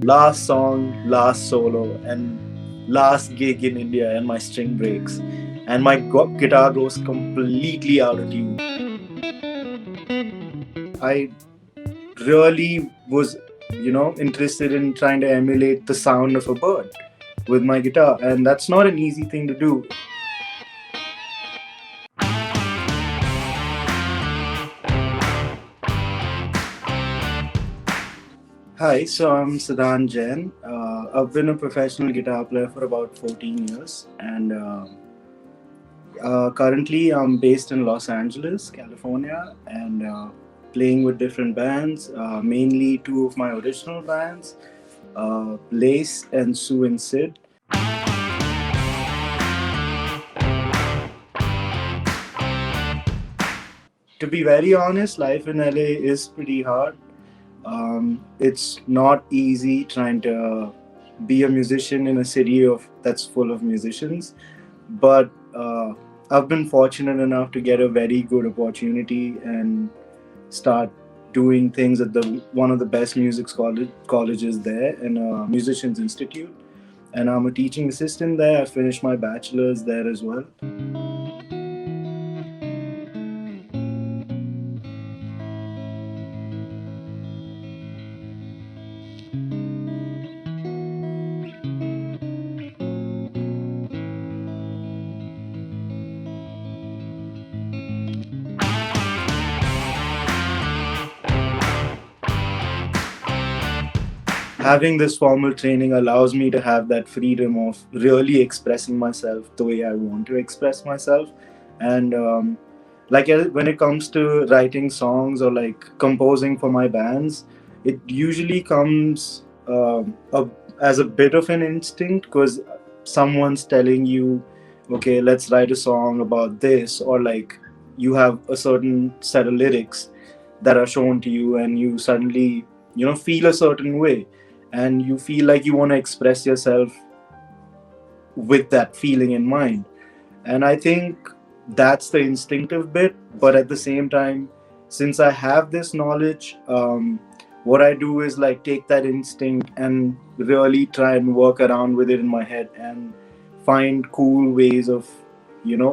last song, last solo, and last gig in India, and my string breaks, and my guitar goes completely out of tune. I really was, interested in trying to emulate the sound of a bird with my guitar, and that's not an easy thing to do. Hi, so I'm Sidhant Jain. I've been a professional guitar player for about 14 years, and currently I'm based in Los Angeles, California, and playing with different bands, mainly two of my original bands, Lace and Su Sid. To be very honest, life in LA is pretty hard. It's not easy trying to be a musician in a city of that's full of musicians, but I've been fortunate enough to get a very good opportunity and start doing things at the one of the best colleges there, in a musicians institute, and I'm a teaching assistant there. I finished my bachelor's there as well. Having this formal training allows me to have that freedom of really expressing myself the way I want to express myself. And when it comes to writing songs or like composing for my bands, it usually comes as a bit of an instinct, because someone's telling you, okay, let's write a song about this, or like you have a certain set of lyrics that are shown to you, and you suddenly feel a certain way, and you feel like you want to express yourself with that feeling in mind. And I think that's the instinctive bit. But at the same time, since I have this knowledge, what I do is like take that instinct and really try and work around with it in my head and find cool ways of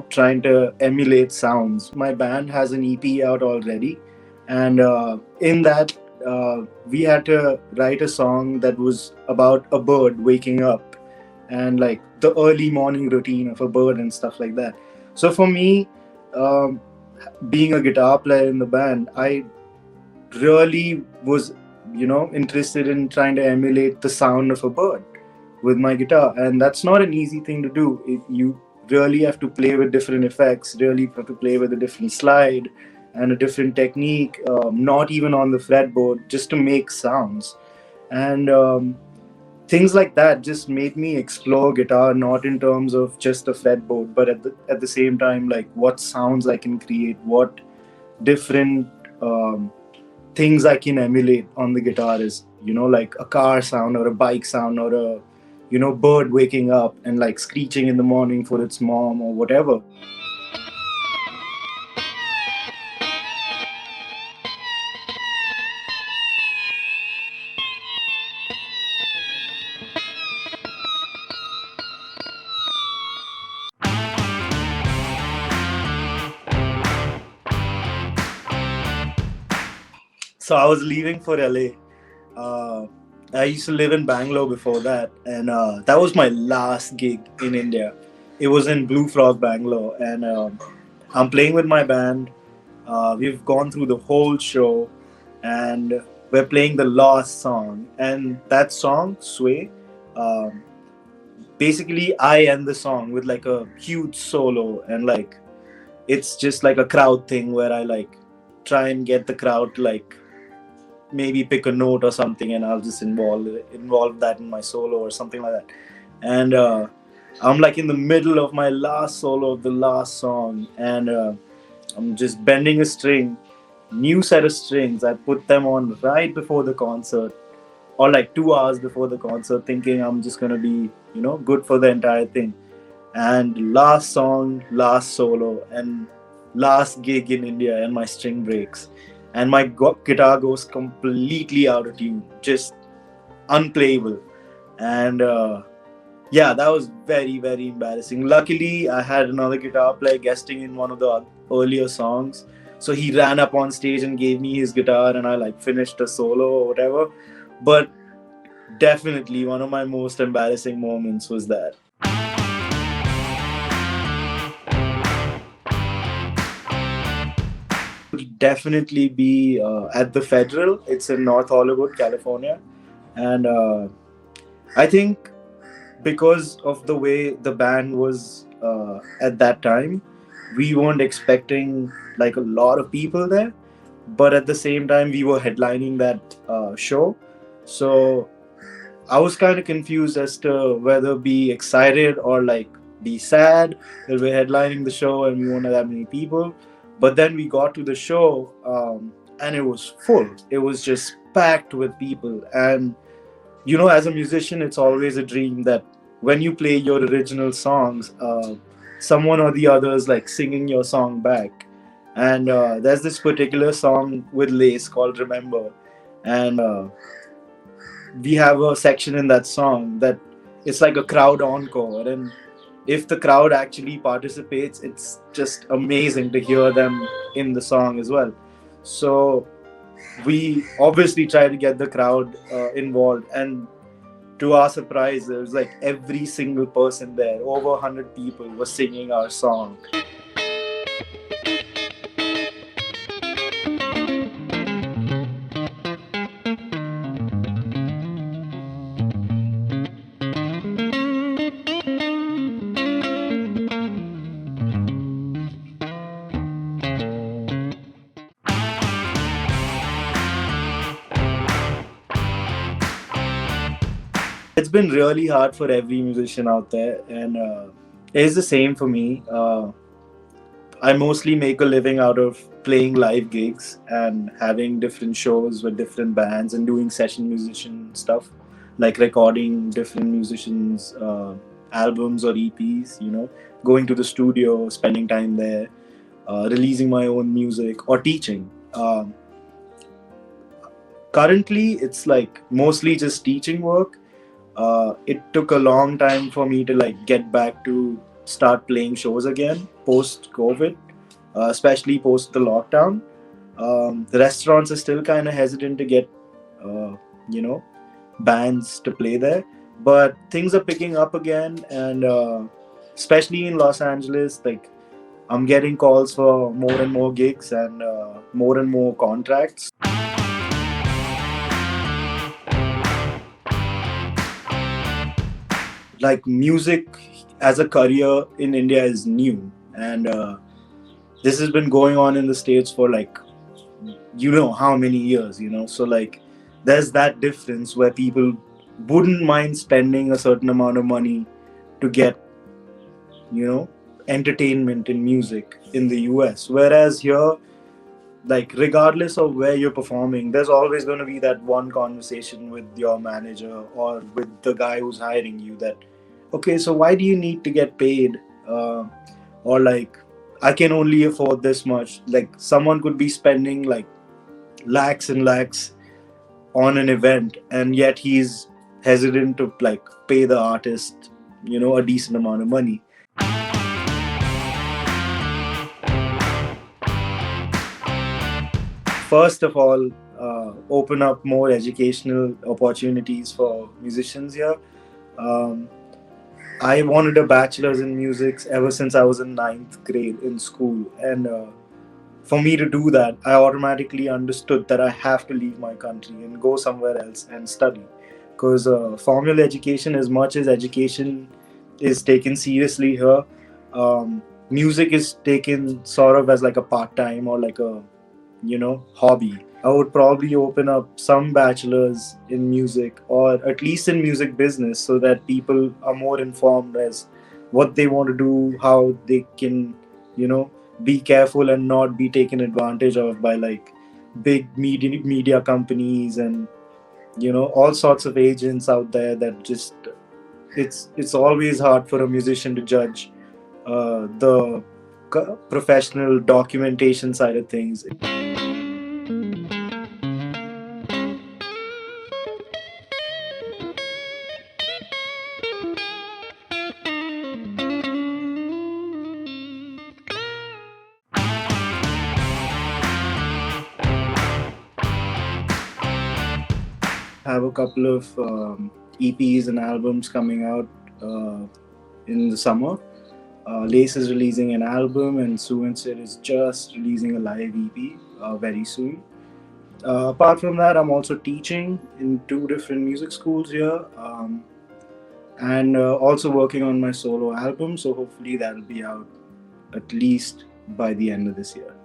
trying to emulate sounds. My band has an EP out already, and in that we had to write a song that was about a bird waking up, and like the early morning routine of a bird and stuff like that. So for me, um, being a guitar player in the band, I really was interested in trying to emulate the sound of a bird with my guitar, and that's not an easy thing to do. You really have to play with different effects, really have to play with a different slide and a different technique, not even on the fretboard, just to make sounds. And things like that just made me explore guitar, not in terms of just a fretboard, but at the same time, like what sounds I can create, what different things I can emulate on the guitar is, like a car sound or a bike sound, or a bird waking up and like screeching in the morning for its mom or whatever. So I was leaving for LA. I used to live in Bangalore before that, and that was my last gig in India. It was in Blue Frog, Bangalore, and I'm playing with my band. We've gone through the whole show, and we're playing the last song. And that song, Sway, um, basically I end the song with like a huge solo, and like it's just like a crowd thing where I like try and get the crowd to like maybe pick a note or something, and I'll just involve that in my solo or something like that. And I'm like in the middle of my last solo of the last song, and I'm just bending a string, new set of strings. I put them on right before the concert, or like 2 hours before the concert, thinking I'm just gonna be good for the entire thing. And last song, last solo, and last gig in India, and my string breaks, and my guitar goes completely out of tune. Just unplayable. And yeah, that was very, very embarrassing. Luckily, I had another guitar player guesting in one of the earlier songs. So he ran up on stage and gave me his guitar, and I like finished a solo or whatever. But definitely one of my most embarrassing moments was that. Definitely be at the Federal. It's in North Hollywood, California. And I think because of the way the band was at that time, we weren't expecting like a lot of people there. But at the same time, we were headlining that show. So I was kind of confused as to whether be excited or like be sad that we're headlining the show and we won't have that many people. But then we got to the show, and it was full. It was just packed with people. And as a musician, it's always a dream that when you play your original songs, someone or the other is like singing your song back. And there's this particular song with Lace called Remember. And we have a section in that song that it's like a crowd encore, and if the crowd actually participates, it's just amazing to hear them in the song as well. So we obviously try to get the crowd involved, and to our surprise, there was like every single person there, over 100 people were singing our song. It's been really hard for every musician out there, and it's the same for me. I mostly make a living out of playing live gigs and having different shows with different bands and doing session musician stuff, like recording different musicians' albums or EPs. Going to the studio, spending time there, releasing my own music, or teaching. Currently, it's like mostly just teaching work. It took a long time for me to like get back to start playing shows again post COVID, especially post the lockdown. The restaurants are still kind of hesitant to get uh, you know bands to play there, but things are picking up again. And especially in Los Angeles, like I'm getting calls for more and more gigs and more and more contracts. Like music as a career in India is new, and this has been going on in the States for like how many years. So like there's that difference where people wouldn't mind spending a certain amount of money to get you know entertainment in music in the US, whereas here, like regardless of where you're performing, there's always going to be that one conversation with your manager or with the guy who's hiring you that, okay, so why do you need to get paid? Or like, I can only afford this much. Like someone could be spending like lakhs and lakhs on an event, and yet he's hesitant to like pay the artist a decent amount of money. First of all, open up more educational opportunities for musicians here. Um, I wanted a bachelor's in music ever since I was in ninth grade in school, and for me to do that, I automatically understood that I have to leave my country and go somewhere else and study. Because formal education, as much as education is taken seriously here, music is taken sort of as like a part time or like a hobby. I would probably open up some bachelors in music or at least in music business so that people are more informed as what they want to do, how they can, be careful and not be taken advantage of by like big media companies and all sorts of agents out there that just it's always hard for a musician to judge the professional documentation side of things. have a couple of EPs and albums coming out in the summer. Lace is releasing an album, and Su and Sid is just releasing a live EP very soon. Apart from that, I'm also teaching in two different music schools here, and also working on my solo album. So hopefully that'll be out at least by the end of this year.